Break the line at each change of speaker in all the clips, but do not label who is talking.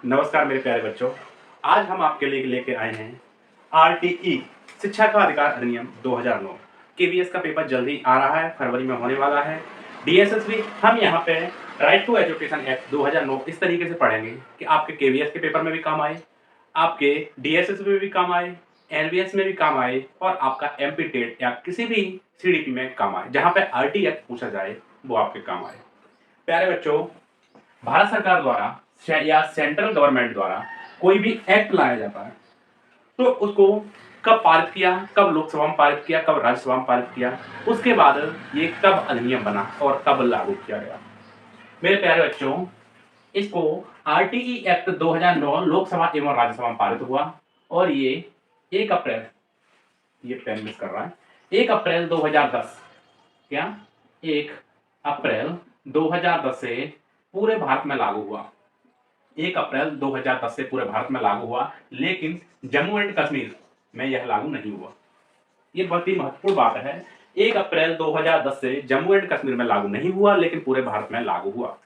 नमस्कार मेरे प्यारे बच्चों। आज हम आपके लिए लेके आए हैं आरटीई शिक्षा का अधिकार अधिनियम 2009। केवीएस का पेपर जल्दी आ रहा है, फरवरी में होने वाला है। डीएसएसबी हम यहाँ पे राइट टू एजुकेशन एक्ट 2009 इस तरीके से पढ़ेंगे कि आपके केवीएस के पेपर में भी काम आए, आपके डीएसएसबी में भी काम आए, एलबीएस में भी काम आए और आपका एमपी टेट या किसी भी सीडीपी में काम आए। जहाँ पे आरटी एक्ट पूछा जाए वो आपके काम आए। प्यारे बच्चों, भारत सरकार द्वारा या सेंट्रल गवर्नमेंट द्वारा कोई भी एक्ट लाया जाता है तो उसको कब पारित किया, कब लोकसभा में पारित किया, कब राज्यसभा में पारित किया, उसके बाद ये कब अधिनियम बना और कब लागू किया गया। मेरे प्यारे बच्चों, इसको आरटीई एक्ट 2009 लोकसभा एवं राज्यसभा में पारित हुआ और ये 1 अप्रैल, ये पेन मिस कर रहा है, 1 अप्रैल 2010, क्या 1 अप्रैल 2010 से पूरे भारत में लागू हुआ। 1 अप्रैल 2010 से पूरे भारत में लागू हुआ, लेकिन जम्मू एंड कश्मीर में यह लागू नहीं हुआ। ये बहुत ही महत्वपूर्ण बात है। 1 अप्रैल 2010 से जम्मू एंड कश्मीर में लागू नहीं हुआ, लेकिन पूरे भारत में लागू हुआ।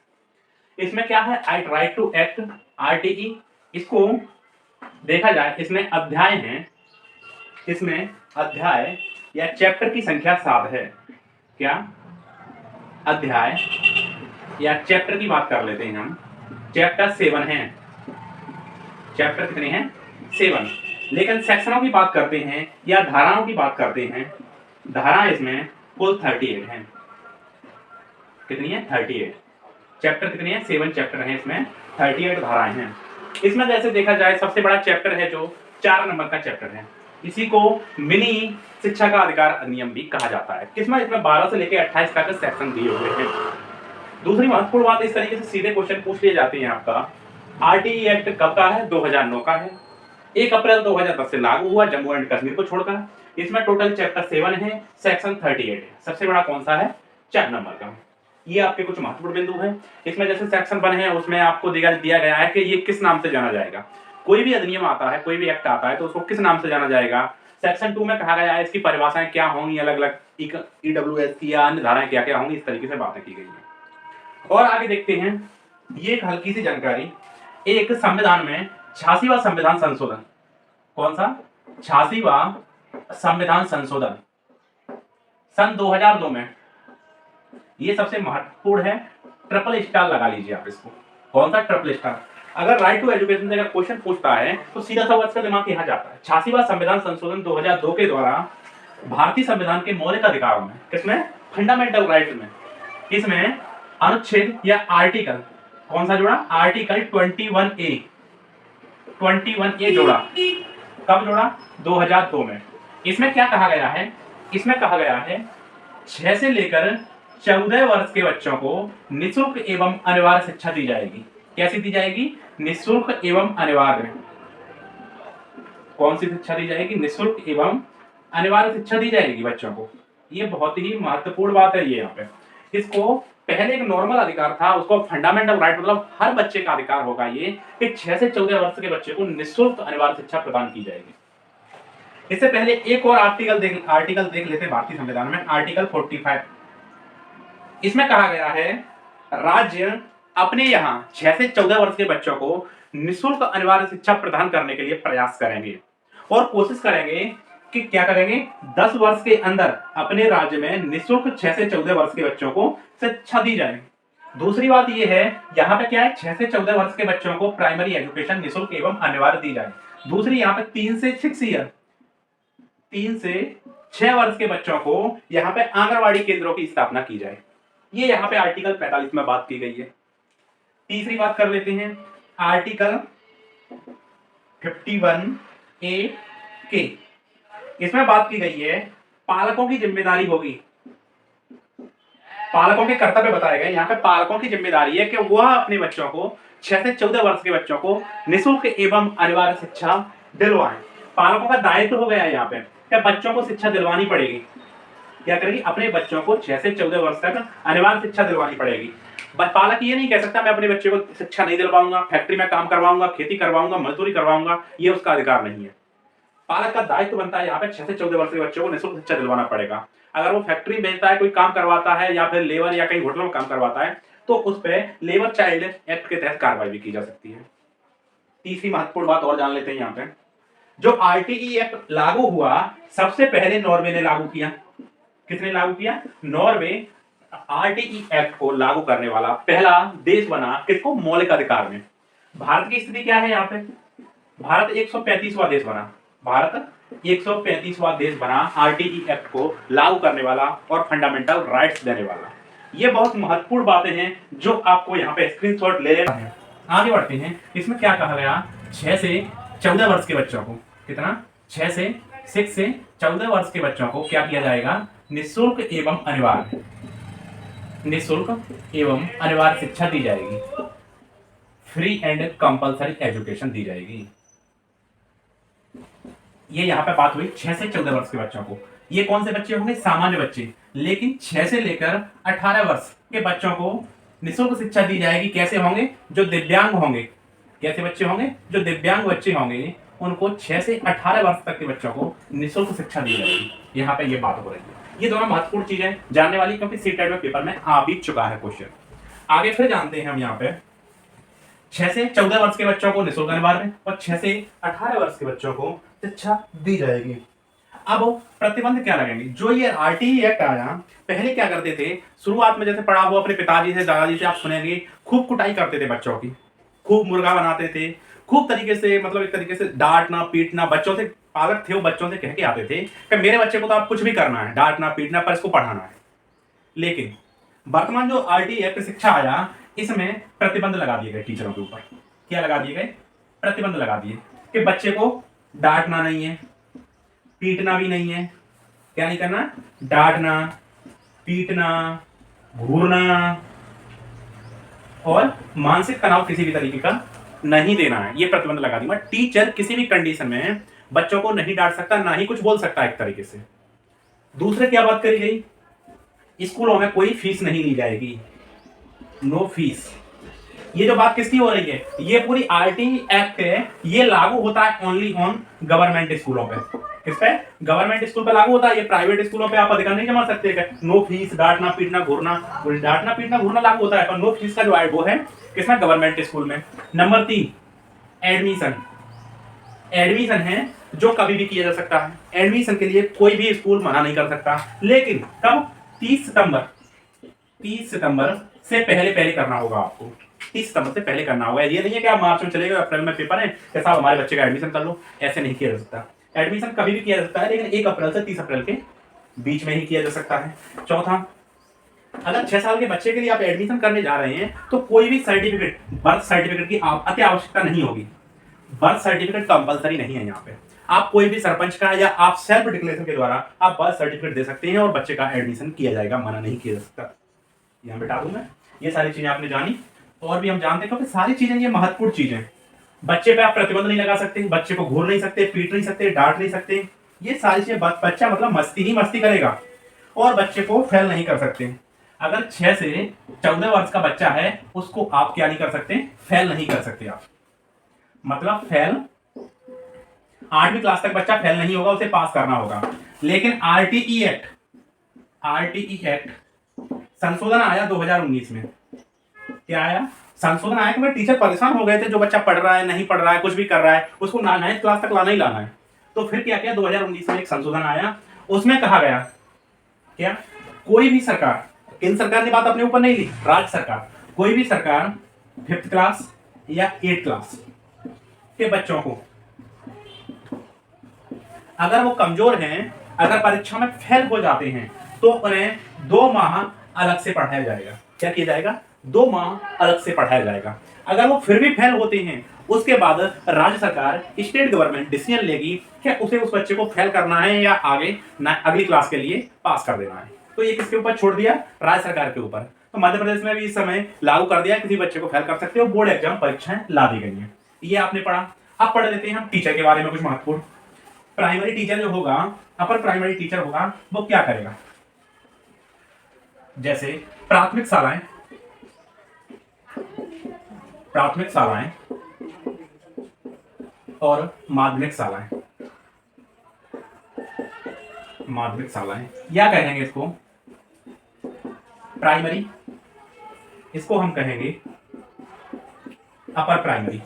इसमें क्या है, राइट टू एक्ट आरटीई। इसको देखा जाए, इसमें अध्याय हैं, इसमें अध्याय या चैप्टर की संख्या 7 है। क्या अध्याय या चैप्टर की बात कर लेते हैं हम। चैप्टर 7 है। चैप्टर कितने हैं? 7। लेकिन सेक्शनों की बात करते हैं या धाराओं की बात करते हैं, धारा इसमें कुल 38 है। कितनी है? 38। चैप्टर कितनी है? 7 चैप्टर हैं, इसमें 38 धाराएं हैं। इसमें जैसे देखा जाए, सबसे बड़ा चैप्टर है जो 4 नंबर का चैप्टर है। इसी को मिनी शिक्षा का अधिकार अधिनियम भी कहा जाता है। किसमें? इसमें 12 से लेकर 28 तक सेक्शन दिए हुए हैं। दूसरी महत्वपूर्ण बात, इस तरीके से सीधे क्वेश्चन पूछ लिए जाते हैं आपका, आरटीई एक्ट कब का है? 2009 का है। 1 अप्रैल 2010 से लागू हुआ जम्मू एंड कश्मीर को छोड़कर। इसमें टोटल चैप्टर 7 है, सेक्शन 38 है। सबसे बड़ा कौन सा है? 4 नंबर का। ये आपके कुछ महत्वपूर्ण बिंदु है। इसमें जैसे सेक्शन 1 है, उसमें आपको दिया गया है कि ये किस नाम से जाना जाएगा। कोई भी अधिनियम आता है, कोई भी एक्ट आता है तो उसको किस नाम से जाना जाएगा। सेक्शन 2 में कहा गया है इसकी परिभाषाएं क्या होंगी, अलग अलग ईडब्ल्यूएस की या अन्य धाराएं क्या क्या होंगी, इस तरीके से बातें की गई है। और आगे देखते हैं, ये एक हल्की सी जानकारी, एक संविधान में 86वां संविधान संशोधन, कौन सा? 86वां संविधान संशोधन सन 2002 में, ये सबसे महत्वपूर्ण है। ट्रिपल स्टार लगा लीजिए आप इसको। कौन सा? Triple star. अगर राइट टू एजुकेशन से अगर क्वेश्चन पूछता है तो सीधा सा उसका दिमाग यहां जाता है। 86वां संविधान संशोधन 2002 के द्वारा भारतीय संविधान के मौलिक अधिकारों में, किसमें? फंडामेंटल राइट्स में, इसमें अनुच्छेद या आर्टिकल, कौन सा जोड़ा? आर्टिकल 21A जोड़ा। कब जोड़ा? 2002 में। इसमें क्या कहा गया है? इसमें कहा गया है 6 से लेकर 14 वर्ष के बच्चों को निःशुल्क एवं अनिवार्य शिक्षा दी जाएगी। कैसी दी जाएगी? निःशुल्क एवं अनिवार्य। कौन सी शिक्षा दी जाएगी? निःशुल्क एवं अनिवार्य शिक्षा दी जाएगी बच्चों को। ये बहुत ही महत्वपूर्ण बात है। ये यहाँ पे इसको पहले एक नॉर्मल अधिकार था, उसको फंडामेंटल राइट, मतलब हर बच्चे का अधिकार होगा ये कि 6 से 14 वर्ष के बच्चे को निःशुल्क अनिवार्य शिक्षा प्रदान की जाएगी। इससे पहले एक और आर्टिकल देख लेते हैं भारतीय संविधान में, आर्टिकल 45। इसमें कहा गया है राज्य अपने यहाँ 6 से 14 वर्ष के बच्चों को निःशुल्क अनिवार्य शिक्षा प्रदान करने के लिए प्रयास करेंगे और कोशिश करेंगे कि क्या करेंगे, 10 वर्ष के अंदर अपने राज्य में निःशुल्क 6 से 14 वर्ष के बच्चों को शिक्षा दी जाए। दूसरी बात यह है, यहाँ पे क्या है, 6 से 14 वर्ष के बच्चों को प्राइमरी एजुकेशन निःशुल्क एवं अनिवार्य दी जाए। दूसरी यहाँ पे 3 से 6 वर्ष के बच्चों को यहाँ पे आंगनवाड़ी केंद्रों की स्थापना की जाए। ये यहाँ पे आर्टिकल 45 में बात की गई है। तीसरी बात कर लेते हैं, आर्टिकल 51A के, इसमें बात की गई है पालकों की जिम्मेदारी होगी, पालकों के कर्तव्य बताए गए। यहाँ पे पालकों की जिम्मेदारी है कि वह अपने बच्चों को 6 से 14 वर्ष के बच्चों को निःशुल्क एवं अनिवार्य शिक्षा दिलवाएं। पालकों का दायित्व हो गया है यहाँ पे, क्या बच्चों को शिक्षा दिलवानी पड़ेगी। क्या करेगी? अपने बच्चों को 6 से 14 वर्ष तक अनिवार्य शिक्षा दिलवानी पड़ेगी। पालक ये नहीं कह सकता मैं अपने बच्चे को शिक्षा नहीं दिलवाऊंगा, फैक्ट्री में काम करवाऊंगा, खेती करवाऊंगा, मजदूरी करवाऊंगा, ये उसका अधिकार नहीं है। पालक का दायित्व बनता है यहाँ पे 6 से 14 वर्ष के बच्चों को निःशुल्क शिक्षा दिलवाना पड़ेगा। अगर वो फैक्ट्री में भेजता है, कोई काम करवाता है या फिर लेबर या कहीं होटलों में काम करवाता है तो उस पर लेबर चाइल्ड एक्ट के तहत कार्रवाई भी की जा सकती है। तीसरी महत्वपूर्ण बात और जान लेते हैं यहाँ पे। जो आरटीई एक्ट लागू हुआ, सबसे पहले नॉर्वे ने लागू किया। किसने लागू किया? नॉर्वे आरटीई एक्ट को लागू करने वाला पहला देश बना। किसको? मौलिक अधिकार में। भारत की स्थिति क्या है यहाँ पे? भारत 135वां देश बना। भारत 135वां देश बना आरटीई एक्ट को लागू करने वाला और फंडामेंटल राइट्स देने वाला। ये बहुत महत्वपूर्ण बातें हैं जो आपको यहाँ पे स्क्रीनशॉट ले लेना है। आगे बढ़ते हैं। इसमें क्या कहा गया? 6 से 14 वर्ष के बच्चों को, कितना? 6 से 14 वर्ष के बच्चों को क्या किया जाएगा? निःशुल्क एवं अनिवार्य, निःशुल्क एवं अनिवार्य शिक्षा दी जाएगी। फ्री एंड कंपल्सरी एजुकेशन दी जाएगी। ये यहाँ पे बात हुई 6 से 14 वर्ष के बच्चों को। ये कौन से बच्चे होंगे? सामान्य बच्चे। लेकिन 6 से लेकर 18 वर्ष के बच्चों को निःशुल्क शिक्षा दी जाएगी। कैसे होंगे? जो दिव्यांग होंगे। कैसे बच्चे होंगे? जो दिव्यांग बच्चे होंगे उनको 6 से 18 वर्ष तक के बच्चों को निःशुल्क शिक्षा दी जाएगी। यहाँ पे ये बात हो रही है। ये दोनों महत्वपूर्ण चीजें जानने वाली, क्योंकि सीटेट में पेपर में आ भी चुका है क्वेश्चन। आगे फिर जानते हैं हम यहाँ पे 6 से 14 वर्ष के बच्चों को निःशुल्क अनिवार्य और 6 से 18 वर्ष के बच्चों को शिक्षा दी जाएगी। अब प्रतिबंध क्या लगेंगे? जो ये आरटीई एक्ट आया, पहले क्या करते थे? शुरुआत में जैसे पढ़ा हुआ अपने पिताजी से, दादाजी से आप सुनेंगे, खूब कुटाई करते थे बच्चों की, खूब मुर्गा बनाते थे, खूब तरीके से, मतलब एक तरीके से डांटना पीटना। बच्चों से पालक थे वो, बच्चों से कह के आते थे कि मेरे बच्चे को तो आप कुछ भी करना है, डांटना पीटना, पर इसको पढ़ाना है। लेकिन वर्तमान जो आरटीई एक्ट शिक्षा आया, इसमें प्रतिबंध लगा दिए गए टीचरों के ऊपर। क्या लगा दिए गए? प्रतिबंध लगा दिए कि बच्चे को डांटना नहीं है, पीटना भी नहीं है। क्या नहीं करना? डांटना, पीटना, घूरना और मानसिक तनाव किसी भी तरीके का नहीं देना है। ये प्रतिबंध लगा दिया। टीचर किसी भी कंडीशन में बच्चों को नहीं डांट सकता, ना ही कुछ बोल सकता एक तरीके से। दूसरे क्या बात करी गई? स्कूलों में कोई फीस नहीं ली जाएगी, नो फीस। ये जो बात किसकी हो रही है? ये पूरी आरटीई एक्ट है, ये लागू होता है ओनली ऑन गवर्नमेंट स्कूलों पे। किस पे? गवर्नमेंट स्कूल पे लागू होता है। ये प्राइवेट स्कूलों पे आप अधिकार नहीं जमा सकते। नो फीस, डांटना पीटना घूरना, डांटना पीटना घूरना लागू होता है, पर नो फीस का जो है वो है किसमें? गवर्नमेंट स्कूल में। Number 3, admission. एडमिशन है जो कभी भी किया जा सकता है। एडमिशन के लिए कोई भी स्कूल मना नहीं कर सकता, लेकिन कब? 30 सितंबर से पहले करना होगा आपको। 30 सितंबर से पहले करना होगा। ये नहीं है कि आप मार्च में चले गए, अप्रैल में पेपर है, कि साहब हमारे बच्चे का एडमिशन कर लो। ऐसे नहीं किया जा सकता। एडमिशन कभी भी किया जा सकता है, लेकिन 1 अप्रैल से 30 अप्रैल के बीच में ही किया जा सकता है। चौथा, अगर 6 साल के बच्चे के लिए आप एडमिशन करने जा रहे हैं तो कोई भी सर्टिफिकेट, बर्थ सर्टिफिकेट की अति आवश्यकता नहीं होगी। बर्थ सर्टिफिकेट कंपलसरी नहीं है यहाँ पे। आप कोई भी सरपंच का या आप सेल्फ डिक्लेरेशन के द्वारा आप बर्थ सर्टिफिकेट दे सकते हैं और बच्चे का एडमिशन किया जाएगा, मना नहीं किया जा सकता। यहाँ बिठा दूं मैं। ये सारी चीजें आपने जानी, और भी हम जानते हैं, क्योंकि सारी चीजें ये महत्वपूर्ण चीजें। बच्चे पे आप प्रतिबंध नहीं लगा सकते, बच्चे को घूर नहीं सकते, पीट नहीं सकते, डांट नहीं सकते। ये सारी चीजें, बच्चा मतलब मस्ती ही मस्ती करेगा, और बच्चे को फेल नहीं कर सकते। अगर 6 से 14 वर्ष का बच्चा है, उसको आप क्या नहीं कर सकते? फेल नहीं कर सकते आप। मतलब फेल, 8वीं क्लास तक बच्चा फेल नहीं होगा, उसे पास करना होगा। लेकिन आरटीई एक्ट संशोधन आया 2019 में। क्या आया? संशोधन आया कि टीचर परेशान हो गए थे, जो बच्चा पढ़ रहा है, नहीं पढ़ रहा है, कुछ भी कर रहा है, उसको 9th क्लास तक लाना ही लाना है। तो फिर क्या किया? 2019 में एक संशोधन आया, उसमें कहा गया क्या? कोई भी सरकार, केंद्र सरकार ने बात अपने ऊपर नहीं ली, राज्य सरकार, कोई भी सरकार 5th क्लास या 8th क्लास के बच्चों को, अगर वो कमजोर हैं, अगर परीक्षा में फेल हो जाते हैं, तो उन्हें 2 माह अलग से पढ़ाया जाएगा। क्या किया जाएगा? 2 माह अलग से पढ़ाया जाएगा। अगर वो फिर भी फेल होते हैं, उसके बाद राज्य सरकार, स्टेट गवर्नमेंट डिसीजन लेगी कि उसे उस बच्चे को फेल करना है या आगे अगली क्लास के लिए पास कर देना है। तो ये किसके ऊपर छोड़ दिया? राज्य सरकार के ऊपर। तो मध्य प्रदेश में भी इस समय लागू कर दिया, किसी बच्चे को फेल कर सकते हो, बोर्ड एग्जाम परीक्षाएं ला दी गई हैं। ये आपने पढ़ा। अब पढ़ लेते हैं हम टीचर के बारे में कुछ महत्वपूर्ण। प्राइमरी टीचर जो होगा, अपर प्राइमरी टीचर होगा, वो क्या करेगा? जैसे प्राथमिक शालाएं और माध्यमिक शालाएं, या कहेंगे इसको प्राइमरी, इसको हम कहेंगे अपर प्राइमरी।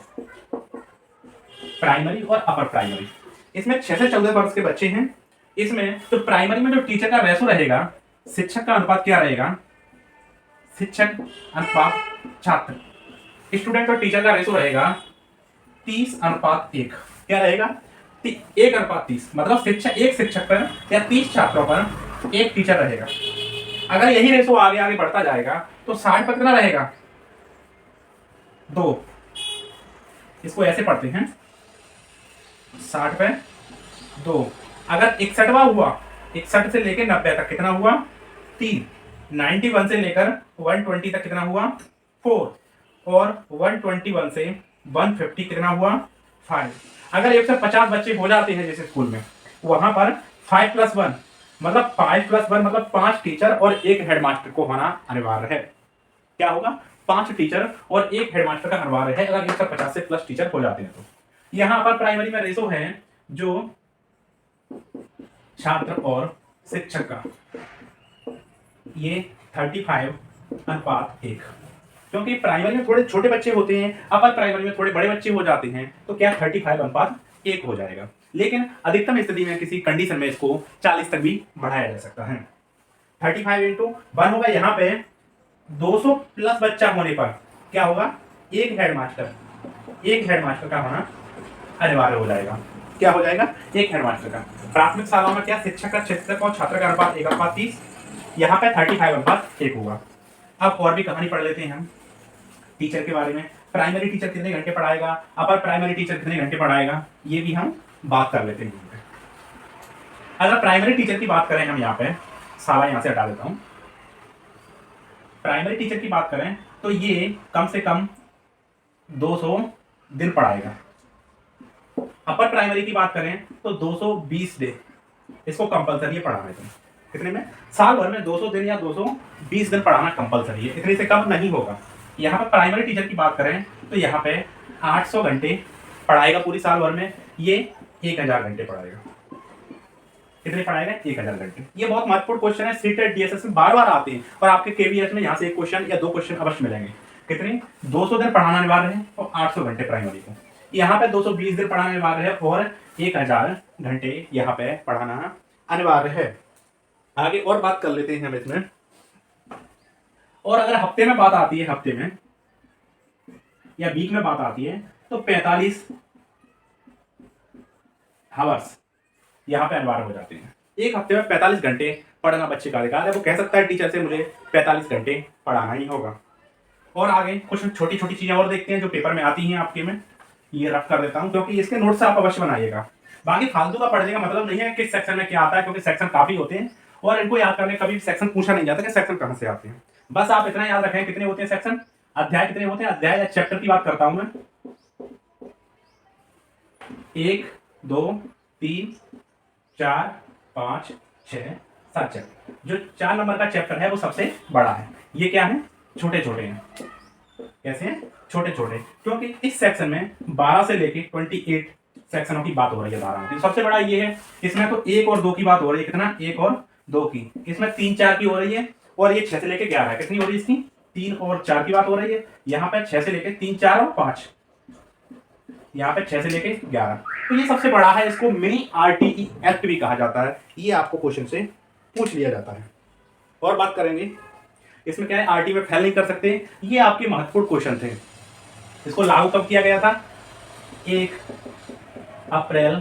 प्राइमरी और अपर प्राइमरी। इसमें 6 से 14 वर्ष के बच्चे हैं। इसमें तो प्राइमरी में जो टीचर का रेशो रहेगा, शिक्षक का अनुपात क्या रहेगा, शिक्षक अनुपात छात्र, स्टूडेंट और टीचर का रेशो रहेगा 30:1। क्या रहेगा, 1:30। मतलब शिक्षक, एक शिक्षक पर या 30 छात्रों पर एक टीचर रहेगा। अगर यही रेशो आगे आगे बढ़ता जाएगा तो 60 पर कितना रहेगा, 2। इसको ऐसे पढ़ते हैं, 60 पे 2। अगर 61वां हुआ, 61 से लेकर 90 तक कितना हुआ, 3। 91 से लेकर 120 तक कितना हुआ, 4। और 121 से 150 कितना हुआ, 5। अगर 150 बच्चे हो जाते हैं जैसे स्कूल में, वहां पर 5+1 मतलब 5+1 मतलब 5 टीचर और एक हेडमास्टर को होना अनिवार्य है। क्या होगा, 5 टीचर और एक हेडमास्टर का अनिवार्य है अगर 150 से प्लस टीचर हो जाते हैं तो। यहां पर प्राइमरी में रेशो है जो छात्र और शिक्षक का, ये 35:1। क्योंकि प्राइमरी में थोड़े छोटे बच्चे होते हैं, अपर प्राइमरी में थोड़े बड़े बच्चे हो जाते हैं, तो क्या 35:1 हो जाएगा। लेकिन अधिकतम स्थिति में किसी कंडीशन में इसको 40 तक भी बढ़ाया जा सकता है। 35:1 होगा। यहाँ पे 200 प्लस बच्चा होने पर क्या होगा, एक हेडमास्टर का होना अनिवार्य हो जाएगा। क्या हो जाएगा, एक हेडमास्टर का। प्राथमिक शालाओं में क्या, शिक्षक का, शिक्षक और छात्र का अनुपात 1:30। यहाँ पे 35:1 होगा। अब और भी कहानी पढ़ लेते हैं हम टीचर के बारे में। प्राइमरी टीचर कितने घंटे पढ़ाएगा, अपर प्राइमरी टीचर कितने घंटे पढ़ाएगा, ये भी हम बात कर लेते हैं। अगर प्राइमरी टीचर की बात करें हम, यहाँ पे सारा यहाँ से हटा देता हूँ। प्राइमरी टीचर की बात करें तो ये कम से कम 200 दिन पढ़ाएगा। अपर प्राइमरी की बात करें तो 220 डे इसको कंपलसरी है पढ़ाना है। कितने में, साल भर में 200 दिन या 220 दिन पढ़ाना कंपलसरी है, इतने से कम नहीं होगा। यहाँ पर प्राइमरी टीचर की बात करें तो यहाँ पे 800 घंटे पढ़ाएगा पूरी साल भर में, ये 1000 घंटे पढ़ाएगा। कितने पढ़ाएगा, 1000 घंटे। ये बहुत महत्वपूर्ण क्वेश्चन है, सीटेट डीएसएस में बार बार आते हैं और आपके केवीएस में यहाँ से एक क्वेश्चन या 2 क्वेश्चन अवश्य मिलेंगे। कितने, 200 दिन पढ़ाना अनिवार्य है और 800 घंटे प्राइमरी को। यहाँ पे 220 दिन पढ़ाना अनिवार्य है और 1000 घंटे यहाँ पे पढ़ाना अनिवार्य है। आगे और बात कर लेते हैं हम इसमें। और अगर हफ्ते में बात आती है, हफ्ते में या वीक में बात आती है तो 45 हावर्स यहाँ पे अनिवार्य हो जाते हैं। एक हफ्ते में 45 घंटे पढ़ना बच्चे का अधिकार है। वो कह सकता है टीचर से मुझे 45 घंटे पढ़ाना ही होगा। और आगे कुछ छोटी छोटी चीजें और देखते हैं जो पेपर में आती हैं आपके में। ये रफ कर देता हूँ क्योंकि इसके नोट्स आप अवश्य बनाइएगा। बाकी फालतू का पढ़ने का मतलब नहीं है किस सेक्शन में क्या आता है, क्योंकि सेक्शन काफी होते हैं और इनको याद करने कभी सेक्शन पूछा नहीं जाता कि सेक्शन कहाँ से आते हैं। बस आप इतना याद रखें कितने होते हैं सेक्शन, अध्याय कितने होते हैं। अध्याय या चैप्टर की बात करता हूं मैं, 1 2 3 4 5 6 7 चैप्टर। जो 4 नंबर का चैप्टर है वो सबसे बड़ा है। ये क्या है, छोटे छोटे हैं। कैसे हैं, छोटे छोटे, क्योंकि इस सेक्शन में 12 से लेके 28 सेक्शनों की बात हो रही है धाराओं की। सबसे बड़ा ये है, इसमें तो 1 और 2 की बात हो रही है। कितना, 1 और 2 की। इसमें 3 4 की हो रही है और ये 6 से लेके 11 कितनी हो रही है इसकी, 3 और 4 की बात हो रही है। यहाँ पे 6 से लेके 3 4 और 5, यहाँ पे 6 से लेके 11। तो ये सबसे बड़ा है, इसको मिनी आरटीई एक्ट भी कहा जाता है। ये आपको क्वेश्चन से पूछ लिया जाता है। और बात करेंगे इसमें क्या है, आरटीई में फेल नहीं कर सकते। ये आपके महत्वपूर्ण क्वेश्चन थे। इसको लागू कब किया गया था, 1 अप्रैल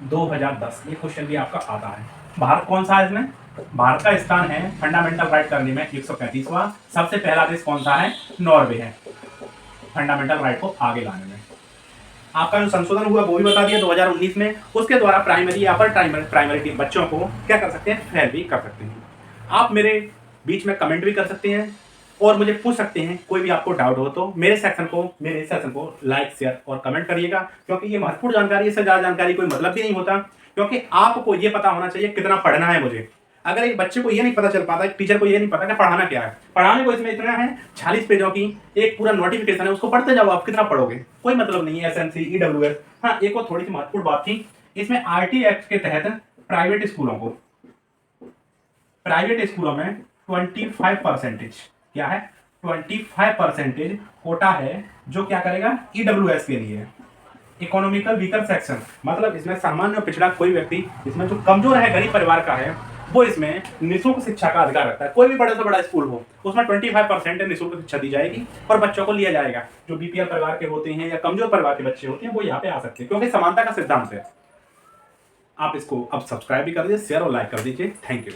2010। ये क्वेश्चन भी आपका आता है। भारत कौन सा है इसमें, भारत का स्थान है फंडामेंटल राइट करने में 135वां। सबसे पहला देश कौन सा है, नॉर्वे है, फंडामेंटल राइट को आगे लाने में। आपका जो संशोधन हुआ वो भी बता दिया 2019 में। उसके द्वारा प्राइमरी या अपर प्राइमरी के बच्चों को क्या कर सकते हैं, फेल भी कर सकते हैं। आप मेरे बीच में कमेंट भी कर सकते हैं और मुझे पूछ सकते हैं। कोई भी आपको डाउट हो तो मेरे सेशन को लाइक शेयर और कमेंट करिएगा, क्योंकि ये महत्वपूर्ण जानकारी है। इससे ज़्यादा जानकारी कोई मतलब भी नहीं होता, क्योंकि आपको ये पता होना चाहिए कितना पढ़ना है मुझे। अगर एक बच्चे को ये नहीं पता चल पाता, एक टीचर को ये नहीं पता कि पढ़ाना क्या है, पढ़ाने को इसमें इतना है 46 पेजों की एक पूरा नोटिफिकेशन है, उसको पढ़ते जाओ। आप कितना पढ़ोगे, कोई मतलब नहीं है। SMC, EWS. हाँ, एक और थोड़ी सी महत्वपूर्ण बात थी, इसमें आरटी एक्ट के तहत प्राइवेट स्कूलों में 25% क्या है, 25% कोटा है जो क्या करेगा, ईडब्ल्यूएस के लिए। इकोनॉमिकल वीकर सेक्शन, मतलब इसमें सामान्य और पिछड़ा कोई व्यक्ति, इसमें जो कमजोर है, गरीब परिवार का है, वो इसमें निःशुल्क शिक्षा का अधिकार रखता है। कोई भी बड़े से बड़ा स्कूल हो, उसमें 25% निःशुल्क शिक्षा दी जाएगी और बच्चों को लिया जाएगा। जो बीपीएल परिवार के होते हैं या कमजोर परिवार के बच्चे होते हैं, वो यहाँ पे आ सकते हैं, क्योंकि समानता का सिद्धांत है। आप इसको अब सब्सक्राइब भी कर दीजिए, शेयर और लाइक कर दीजिए। Thank you.